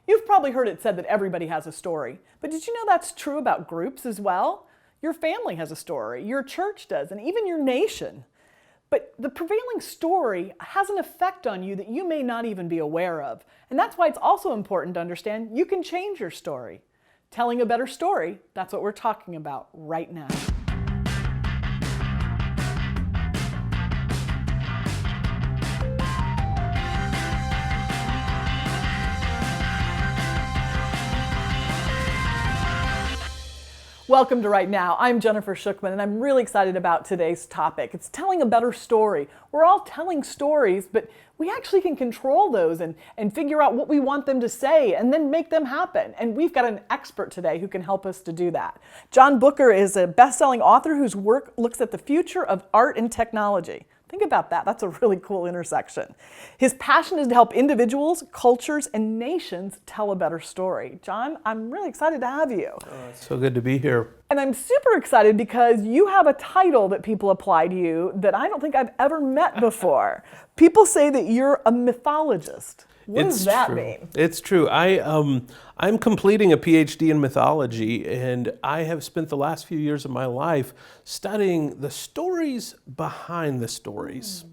You've probably heard it said that everybody has a story, but did you know that's true about groups as well? Your family has a story, your church does, and even your nation. But the prevailing story has an effect on you that you may not even be aware of. And that's why it's also important to understand you can change your story. Telling a better story, that's what we're talking about right now. Welcome to Right Now. I'm Jennifer Shookman, and I'm really excited about today's topic. It's telling a better story. We're all telling stories, but we actually can control those and figure out what we want them to say and then make them happen. And we've got an expert today who can help us to do that. John Booker is a best-selling author whose work looks at the future of art and technology. Think about that. That's a really cool intersection. His passion is to help individuals, cultures, and nations tell a better story. John, I'm really excited to have you. It's so good to be here. And I'm super excited because you have a title that people apply to you that I don't think I've ever met before. People say that you're a mythologist. What does that mean? It's true. I'm completing a PhD in mythology, and I have spent the last few years of my life studying the stories behind the stories.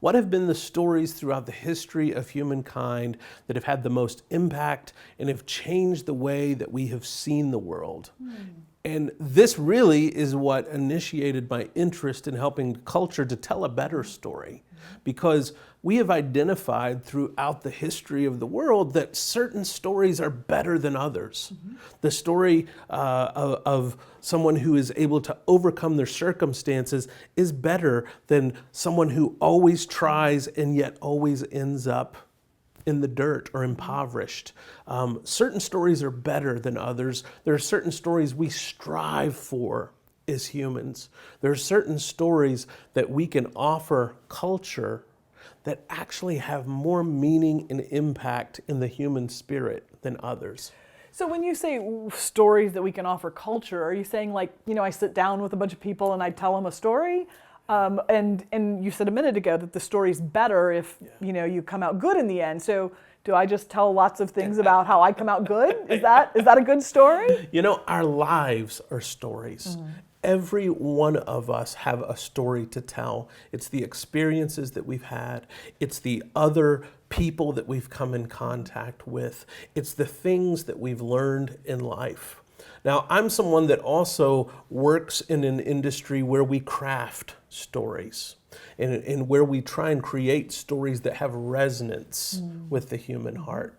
What have been the stories throughout the history of humankind that have had the most impact and have changed the way that we have seen the world? And this really is what initiated my interest in helping culture to tell a better story, because we have identified throughout the history of the world that certain stories are better than others. The story of someone who is able to overcome their circumstances is better than someone who always tries and yet always ends up in the dirt or impoverished. Certain stories are better than others. There are certain stories we strive for as humans. There are certain stories that we can offer culture that actually have more meaning and impact in the human spirit than others. So when you say stories that we can offer culture, are you saying like, I sit down with a bunch of people and I tell them a story? And you said a minute ago that the story's better if, you come out good in the end. So do I just tell lots of things about how I come out good? Is that a good story? Our lives are stories. Every one of us have a story to tell. It's the experiences that we've had. It's the other people that we've come in contact with. It's the things that we've learned in life. Now, I'm someone that also works in an industry where we craft stories and where we try and create stories that have resonance with the human heart.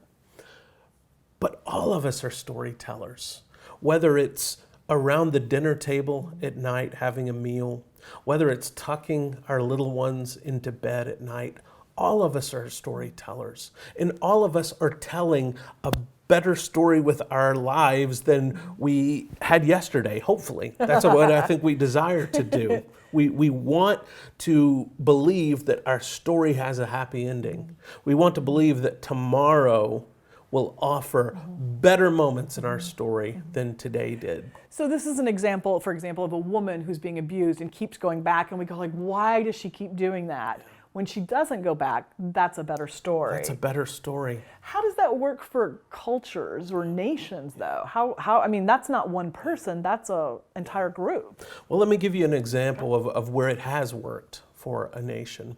But all of us are storytellers, whether it's around the dinner table at night having a meal, whether it's tucking our little ones into bed at night. All of us are storytellers, and all of us are telling a better story with our lives than we had yesterday, hopefully. That's what I think we desire to do. We want to believe that our story has a happy ending. We want to believe that tomorrow will offer better moments in our story than today did. So this is an example, for example, of a woman who's being abused and keeps going back, and we go like, why does she keep doing that? When she doesn't go back, that's a better story. That's a better story. How does that work for cultures or nations, though? How? I mean, that's not one person, that's an entire group. Well, let me give you an example of where it has worked for a nation.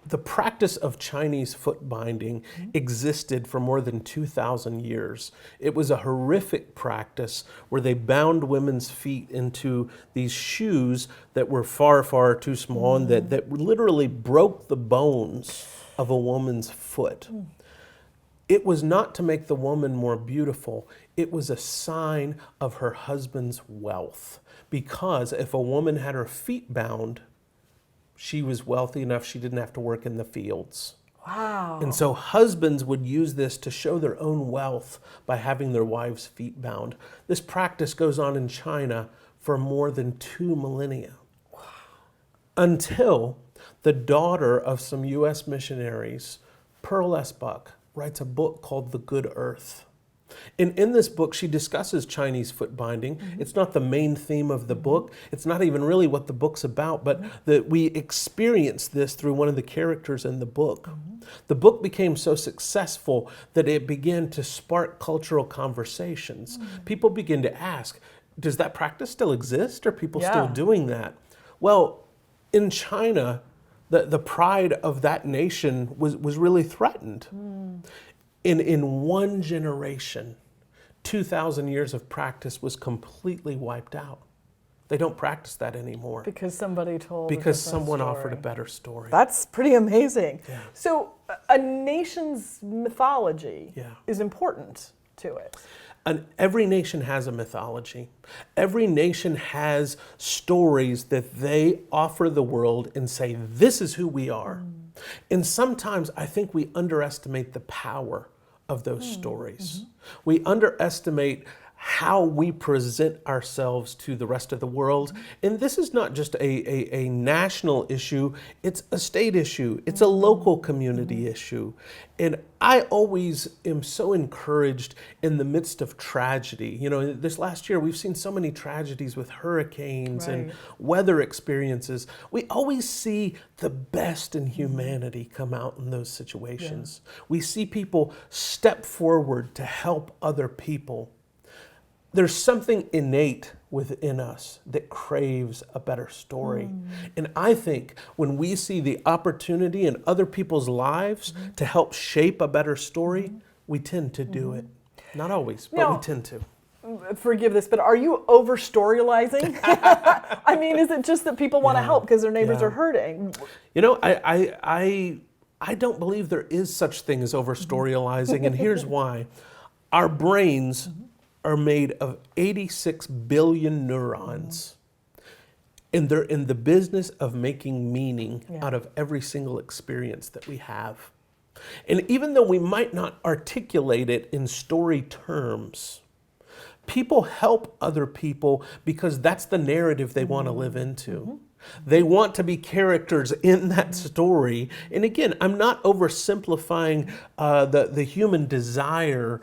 The practice of Chinese foot binding existed for more than 2,000 years. It was a horrific practice where they bound women's feet into these shoes that were far, far too small and that literally broke the bones of a woman's foot. It was not to make the woman more beautiful. It was a sign of her husband's wealth. Because if a woman had her feet bound, she was wealthy enough she didn't have to work in the fields. Wow. And so husbands would use this to show their own wealth by having their wives' feet bound. This practice goes on in China for more than 2 millennia. Wow. Until the daughter of some U.S. missionaries, Pearl S. Buck, writes a book called The Good Earth. And in this book, she discusses Chinese foot binding. It's not the main theme of the book. It's not even really what the book's about, but that we experience this through one of the characters in the book. The book became so successful that it began to spark cultural conversations. People begin to ask, does that practice still exist? Are people still doing that? Well, in China, the pride of that nation was really threatened. In one generation, 2,000 years of practice was completely wiped out. They don't practice that anymore. Because somebody told Because someone offered a better story. That's pretty amazing. Yeah. So a nation's mythology is important to it. And every nation has a mythology. Every nation has stories that they offer the world and say, this is who we are. And sometimes I think we underestimate the power of those stories. We underestimate how we present ourselves to the rest of the world. And this is not just a national issue, it's a state issue, it's a local community issue. And I always am so encouraged in the midst of tragedy. You know, this last year we've seen so many tragedies with hurricanes and weather experiences. We always see the best in humanity come out in those situations. We see people step forward to help other people. There's something innate within us that craves a better story. And I think when we see the opportunity in other people's lives to help shape a better story, we tend to do it. Not always, but we tend to. Forgive this, but are you over storyalizing? I mean, is it just that people want to help because their neighbors are hurting? You know, I don't believe there is such thing as over storyalizing, and here's why. Our brains are made of 86 billion neurons. And they're in the business of making meaning out of every single experience that we have. And even though we might not articulate it in story terms, people help other people because that's the narrative they want to live into. They want to be characters in that story. And again, I'm not oversimplifying the human desire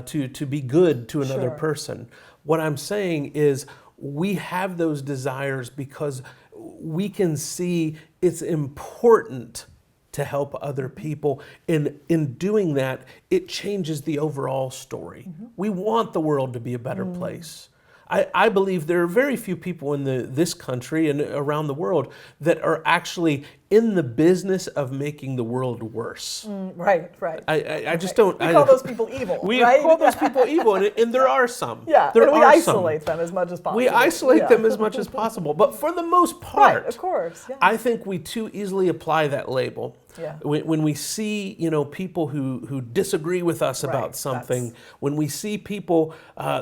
to be good to another person. What I'm saying is we have those desires because we can see it's important to help other people. And in doing that, it changes the overall story. We want the world to be a better place. I believe there are very few people in this country and around the world that are actually in the business of making the world worse. Right. I just don't. We call those people evil. We call those people evil, and there are some. Yeah, there and we are isolate them as much as possible. We isolate them as much as possible, but for the most part, right, of course. Yeah. I think we too easily apply that label. Yeah. When we see, people who disagree with us about something, when we see people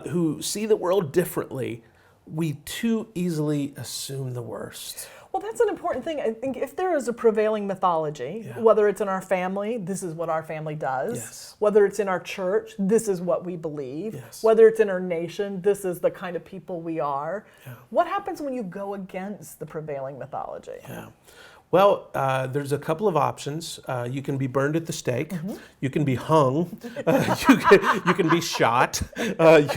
who see the world differently, we too easily assume the worst. Well, that's an important thing. I think if there is a prevailing mythology, whether it's in our family, this is what our family does. Yes. Whether it's in our church, this is what we believe. Yes. Whether it's in our nation, this is the kind of people we are. Yeah. What happens when you go against the prevailing mythology? Yeah. Well, there's a couple of options. You can be burned at the stake. You can be hung. You can be shot. And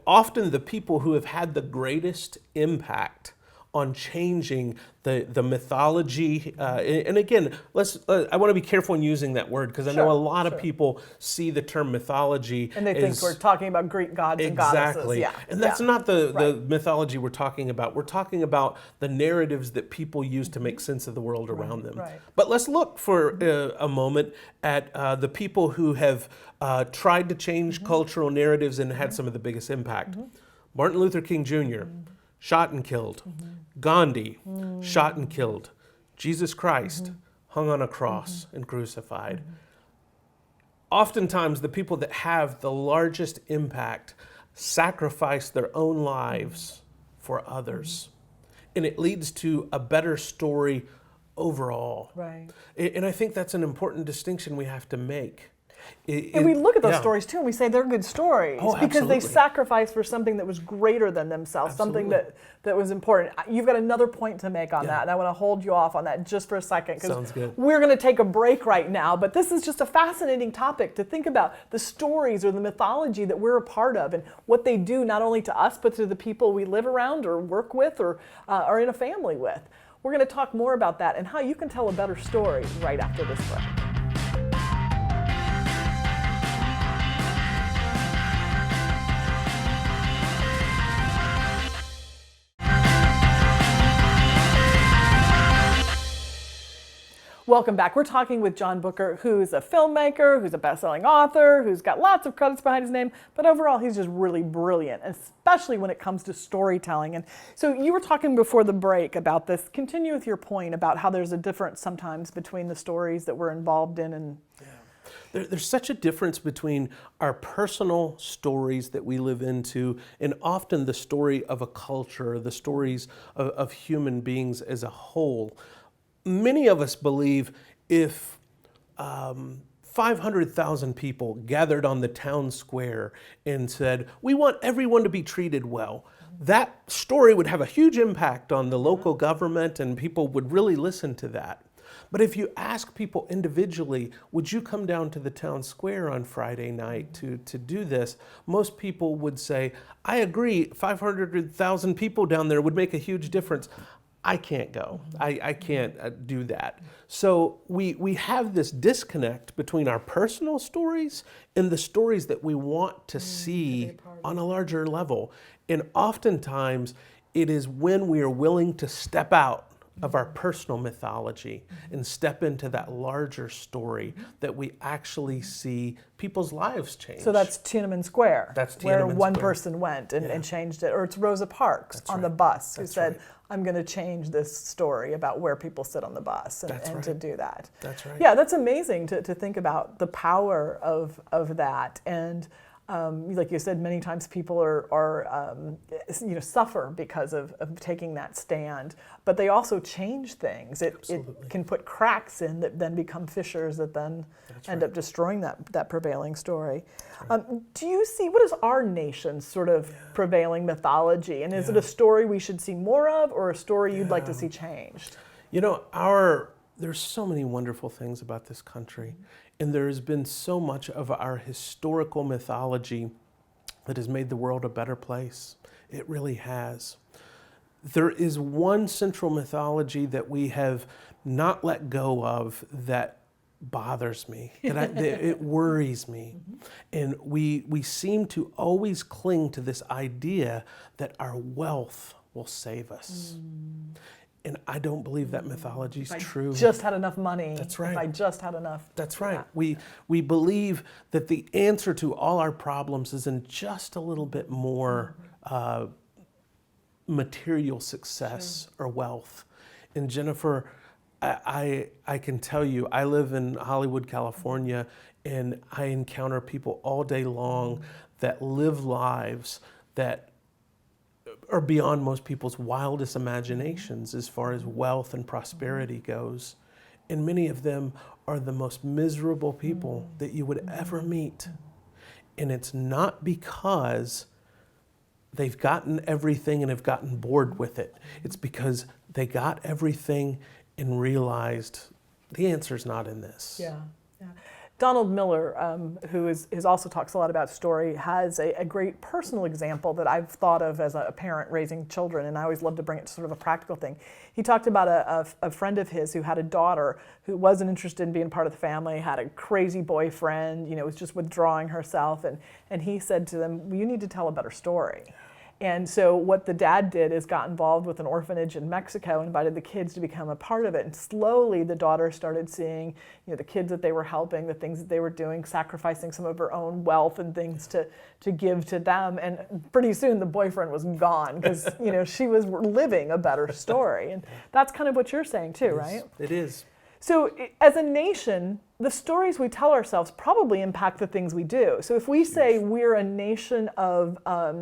often the people who have had the greatest impact on changing the mythology, and again, I want to be careful in using that word because I know a lot of people see the term mythology and they think we're talking about Greek gods and goddesses. Yeah. And that's not the mythology we're talking about. We're talking about the narratives that people use to make sense of the world around them. Right. But let's look for a moment at the people who have tried to change cultural narratives and had some of the biggest impact. Martin Luther King Jr., shot and killed. Gandhi, shot and killed. Jesus Christ, hung on a cross and crucified. Oftentimes, the people that have the largest impact sacrifice their own lives for others. And it leads to a better story overall. Right. And I think that's an important distinction we have to make. And we look at those yeah. stories too, and we say they're good stories Oh, because they absolutely. sacrificed for something that was greater than themselves, something that was important. You've got another point to make on that, and I want to hold you off on that just for a second Sounds because good. we're going to take a break right now. But this is just a fascinating topic to think about the stories or the mythology that we're a part of and what they do not only to us but to the people we live around or work with or are in a family with. We're going to talk more about that and how you can tell a better story right after this break. Welcome back. We're talking with John Booker, who's a filmmaker, who's a best-selling author, who's got lots of credits behind his name, but overall he's just really brilliant, especially when it comes to storytelling. And so you were talking before the break about this. Continue with your point about how there's a difference sometimes between the stories that we're involved in and There's such a difference between our personal stories that we live into and often the story of a culture, the stories of human beings as a whole. Many of us believe if 500,000 people gathered on the town square and said, we want everyone to be treated well, that story would have a huge impact on the local government and people would really listen to that. But if you ask people individually, would you come down to the town square on Friday night to do this? Most people would say, I agree, 500,000 people down there would make a huge difference. I can't go. I can't do that. So we have this disconnect between our personal stories and the stories that we want to see on a larger level. And oftentimes it is when we are willing to step out of our personal mythology and step into that larger story that we actually see people's lives change. So that's Tiananmen Square, That's where Tiananmen one Square. person went and changed it. Or it's Rosa Parks on the bus who said, I'm going to change this story about where people sit on the bus and to do that. That's right. Yeah, that's amazing to think about the power of that. And like you said, many times people are suffer because of taking that stand, but they also change things. It can put cracks in that then become fissures that then end up destroying that prevailing story. Do you see, what is our nation's sort of prevailing mythology? And is it a story we should see more of or a story you'd like to see changed? You know, there's so many wonderful things about this country, and there has been so much of our historical mythology that has made the world a better place. It really has. There is one central mythology that we have not let go of that bothers me, that it worries me. And we seem to always cling to this idea that our wealth will save us. And I don't believe that mythology is true. Just had enough money. That's right. If I just had enough. That's right. We believe that the answer to all our problems is in just a little bit more material success or wealth. And Jennifer, I can tell you, I live in Hollywood, California, and I encounter people all day long that live lives that are beyond most people's wildest imaginations as far as wealth and prosperity goes. And many of them are the most miserable people that you would ever meet. And it's not because they've gotten everything and have gotten bored with it. It's because they got everything and realized the answer's not in this. Yeah. Donald Miller, who also talks a lot about story, has a great personal example that I've thought of as a parent raising children, and I always love to bring it to sort of a practical thing. He talked about a friend of his who had a daughter who wasn't interested in being part of the family, had a crazy boyfriend, was just withdrawing herself, and he said to them, well, you need to tell a better story. And so what the dad did is got involved with an orphanage in Mexico, invited the kids to become a part of it. And slowly the daughter started seeing, the kids that they were helping, the things that they were doing, sacrificing some of her own wealth and things to give to them. And pretty soon the boyfriend was gone because, she was living a better story. And that's kind of what you're saying too, right? It is. So as a nation, the stories we tell ourselves probably impact the things we do. So if we say we're a nation of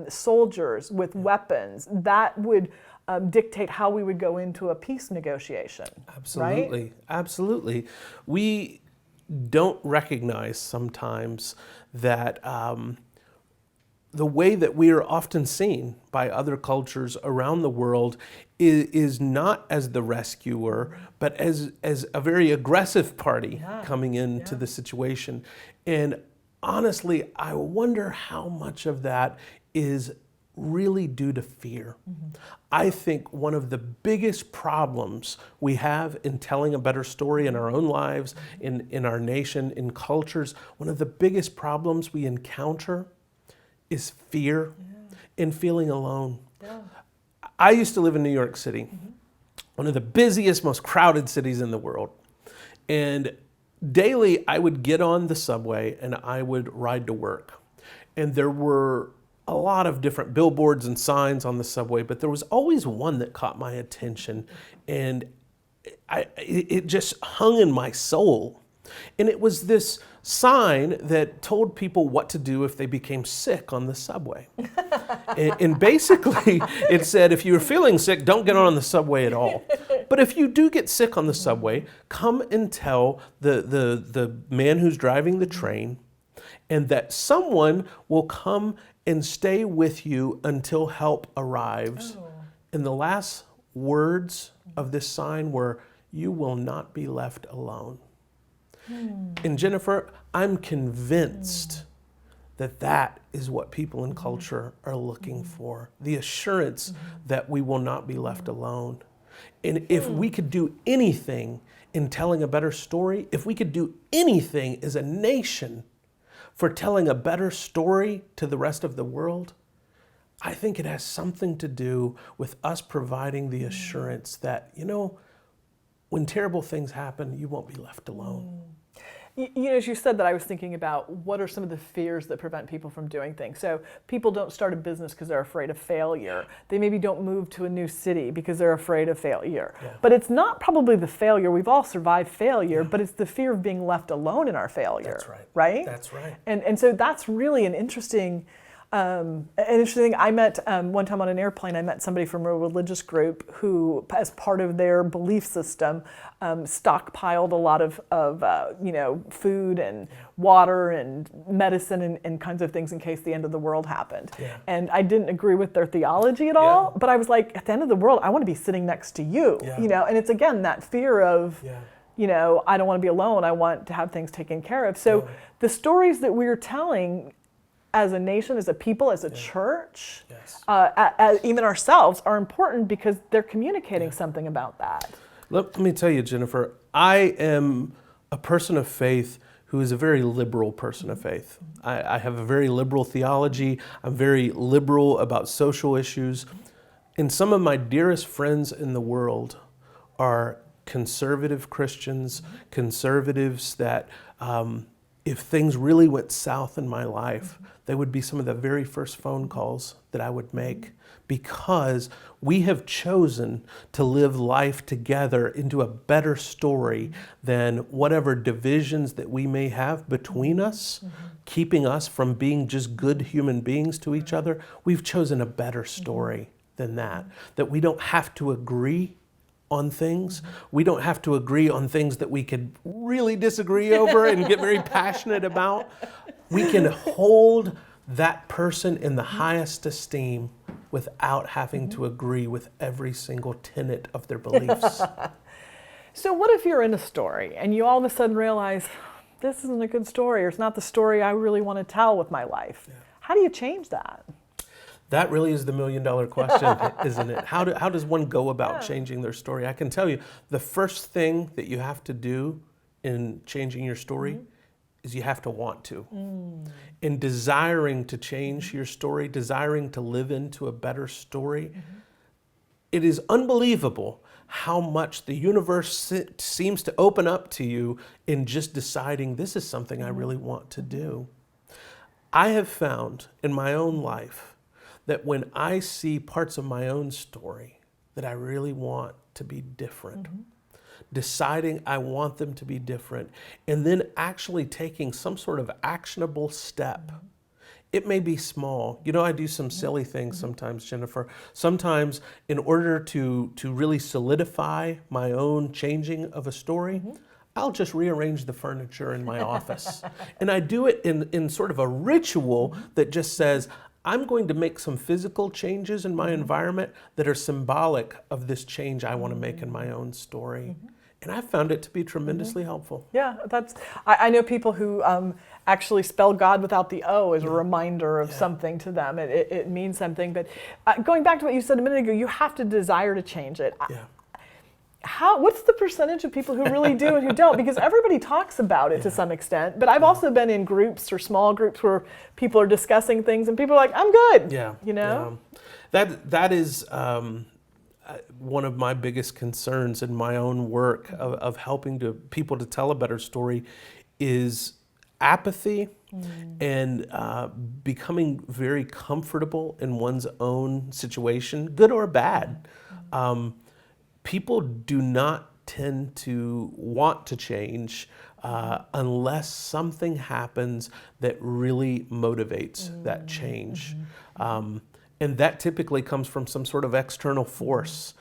soldiers with weapons, that would dictate how we would go into a peace negotiation. Absolutely, right? Absolutely. We don't recognize sometimes that the way that we are often seen by other cultures around the world is not as the rescuer, but as a very aggressive party coming into the situation. And honestly, I wonder how much of that is really due to fear. I think one of the biggest problems we have in telling a better story in our own lives, in our nation, in cultures, one of the biggest problems we encounter is fear and feeling alone. I used to live in New York City, one of the busiest, most crowded cities in the world. And daily I would get on the subway and I would ride to work. And there were a lot of different billboards and signs on the subway, but there was always one that caught my attention, and it just hung in my soul. And it was this sign that told people what to do if they became sick on the subway. And basically it said, if you're feeling sick, don't get on the subway at all. But if you do get sick on the subway, come and tell the man who's driving the train, and that someone will come and stay with you until help arrives. And the last words of this sign were, you will not be left alone. And Jennifer, I'm convinced that that is what people in culture are looking for, the assurance that we will not be left alone. And if we could do anything in telling a better story, if we could do anything as a nation for telling a better story to the rest of the world, I think it has something to do with us providing the assurance that, you know, when terrible things happen, you won't be left alone. You know, as you said that, I was thinking about what are some of the fears that prevent people from doing things. So people don't start a business because they're afraid of failure. They maybe don't move to a new city because they're afraid of failure. But it's not probably the failure. We've all survived failure, but it's the fear of being left alone in our failure. That's right. Right? That's right. And so that's really an interesting thing. I met one time on an airplane, I met somebody from a religious group who, as part of their belief system, stockpiled a lot of food and water and medicine and kinds of things in case the end of the world happened. And I didn't agree with their theology at all, but I was like, at the end of the world, I want to be sitting next to you, you know, and it's again that fear of, you know, I don't want to be alone. I want to have things taken care of. So the stories that we're telling as a nation, as a people, as a church, as even ourselves, are important because they're communicating something about that. Let me tell you, Jennifer, I am a person of faith who is a very liberal person of faith. I have a very liberal theology. I'm very liberal about social issues. And some of my dearest friends in the world are conservative Christians, conservatives that if things really went south in my life, they would be some of the very first phone calls that I would make, because we have chosen to live life together into a better story than whatever divisions that we may have between us, keeping us from being just good human beings to each other. We've chosen a better story than that we don't have to agree on things. We don't have to agree on things that we could really disagree over and get very passionate about. We can hold that person in the highest esteem without having to agree with every single tenet of their beliefs. So what if you're in a story and you all of a sudden realize, this isn't a good story, or it's not the story I really want to tell with my life? How do you change that? That really is the million-dollar question, isn't it? How does one go about changing their story? I can tell you, the first thing that you have to do in changing your story is you have to want to. In desiring to change your story, desiring to live into a better story, it is unbelievable how much the universe seems to open up to you in just deciding, this is something I really want to do. I have found in my own life that when I see parts of my own story that I really want to be different, deciding I want them to be different, and then actually taking some sort of actionable step. It may be small. You know, I do some silly things sometimes, Jennifer. Sometimes in order to really solidify my own changing of a story, I'll just rearrange the furniture in my office. And I do it in sort of a ritual that just says, I'm going to make some physical changes in my environment that are symbolic of this change I want to make in my own story. And I found it to be tremendously helpful. Yeah, I know people who actually spell God without the O as a reminder of something to them. It means something. But going back to what you said a minute ago, you have to desire to change it. Yeah. What's the percentage of people who really do and who don't? Because everybody talks about it to some extent, but I've also been in groups or small groups where people are discussing things and people are like, I'm good. Yeah. You know? Yeah. That is one of my biggest concerns in my own work of helping people to tell a better story is apathy and becoming very comfortable in one's own situation, good or bad. People do not tend to want to change unless something happens that really motivates that change. And that typically comes from some sort of external force.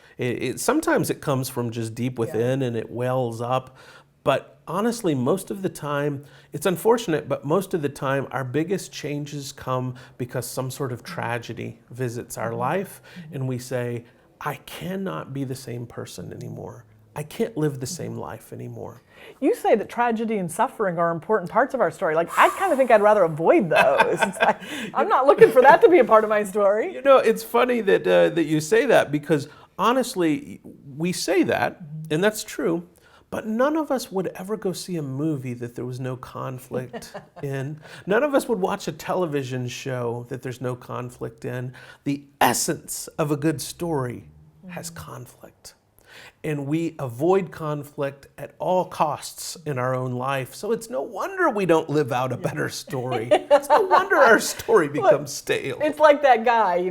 Sometimes it comes from just deep within and it wells up. But honestly, most of the time, it's unfortunate, but most of the time our biggest changes come because some sort of tragedy visits our life and we say, I cannot be the same person anymore. I can't live the same life anymore. You say that tragedy and suffering are important parts of our story. Like, I kind of think I'd rather avoid those. It's like, I'm not looking for that to be a part of my story. You know, it's funny that you say that because honestly, we say that, and that's true, but none of us would ever go see a movie that there was no conflict in. None of us would watch a television show that there's no conflict in. The essence of a good story has conflict. And we avoid conflict at all costs in our own life. So it's no wonder we don't live out a better story. It's no wonder our story becomes stale. It's like that guy,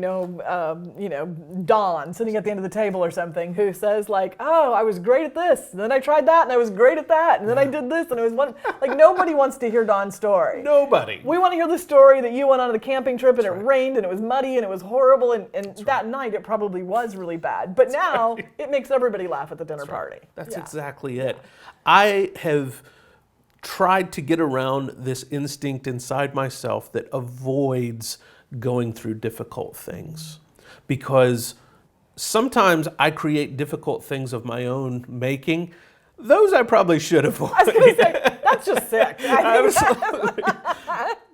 Don, sitting at the end of the table or something, who says like, oh, I was great at this, and then I tried that, and I was great at that, and then I did this, and it was one. Like, nobody wants to hear Don's story. Nobody. We want to hear the story that you went on the camping trip, and it rained, and it was muddy, and it was horrible, and that night it probably was really bad. But now it makes everybody laugh at the dinner party. That's exactly it. I have tried to get around this instinct inside myself that avoids going through difficult things, because sometimes I create difficult things of my own making. Those I probably should avoid. I was going to say, that's just sick. Absolutely.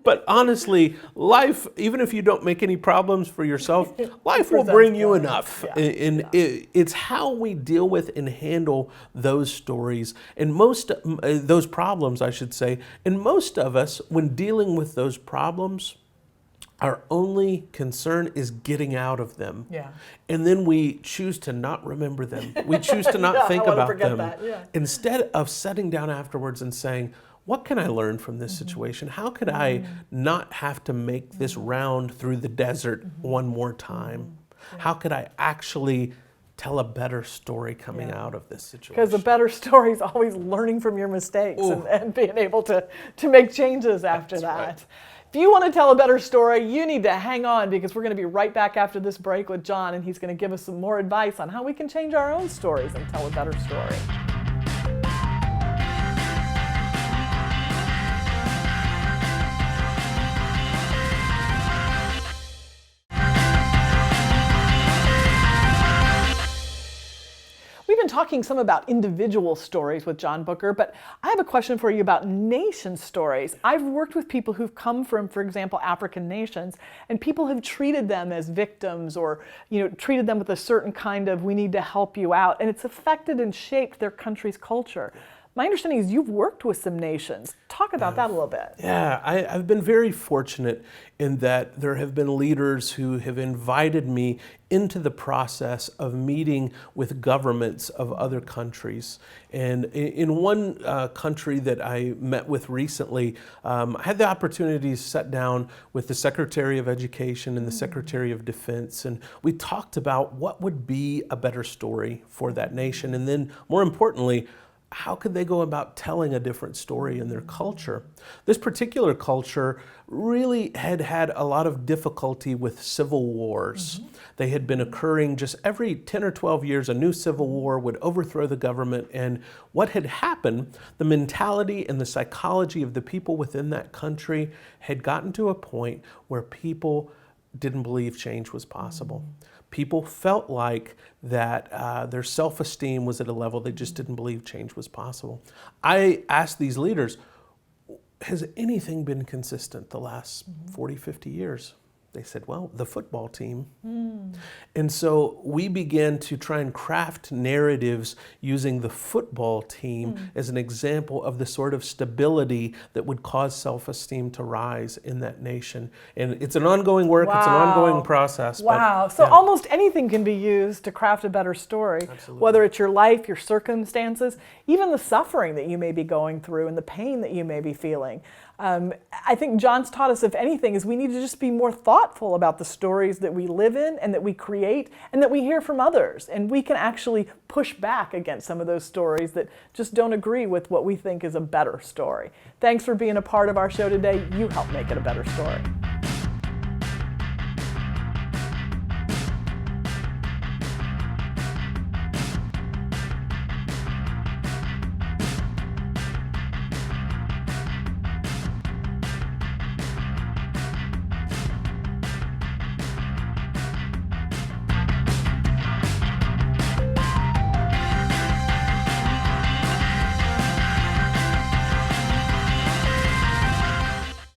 But honestly, life, even if you don't make any problems for yourself, life will bring you enough. And it's how we deal with and handle those stories and those problems, I should say. And most of us, when dealing with those problems, our only concern is getting out of them. Yeah. And then we choose to not remember them. We choose to not think about them. Instead of sitting down afterwards and saying, what can I learn from this situation? How could I not have to make this round through the desert one more time? How could I actually tell a better story coming out of this situation? Because a better story is always learning from your mistakes and being able to make changes after that. Right. If you want to tell a better story, you need to hang on, because we're going to be right back after this break with John, and he's going to give us some more advice on how we can change our own stories and tell a better story. We've been talking some about individual stories with John Booker, but I have a question for you about nation stories. I've worked with people who've come from, for example, African nations, and people have treated them as victims or, treated them with a certain kind of, we need to help you out, and it's affected and shaped their country's culture. My understanding is you've worked with some nations. Talk about that a little bit. Yeah, I've been very fortunate in that there have been leaders who have invited me into the process of meeting with governments of other countries. And in one country that I met with recently, I had the opportunity to sit down with the Secretary of Education and the Secretary of Defense, and we talked about what would be a better story for that nation. And then, more importantly, how could they go about telling a different story in their culture? This particular culture really had had a lot of difficulty with civil wars. They had been occurring just every 10 or 12 years, a new civil war would overthrow the government. And what had happened, the mentality and the psychology of the people within that country had gotten to a point where people didn't believe change was possible. People felt like that their self-esteem was at a level they just didn't believe change was possible. I asked these leaders, has anything been consistent the last 40, 50 years? They said, well, the football team. And so we began to try and craft narratives using the football team as an example of the sort of stability that would cause self-esteem to rise in that nation. And it's an ongoing work, it's an ongoing process. Wow. But, So yeah. almost anything can be used to craft a better story, Absolutely. whether it's your life, your circumstances, even the suffering that you may be going through and the pain that you may be feeling. I think John's taught us, if anything, is we need to just be more thoughtful about the stories that we live in and that we create and that we hear from others. And we can actually push back against some of those stories that just don't agree with what we think is a better story. Thanks for being a part of our show today. You help make it a better story.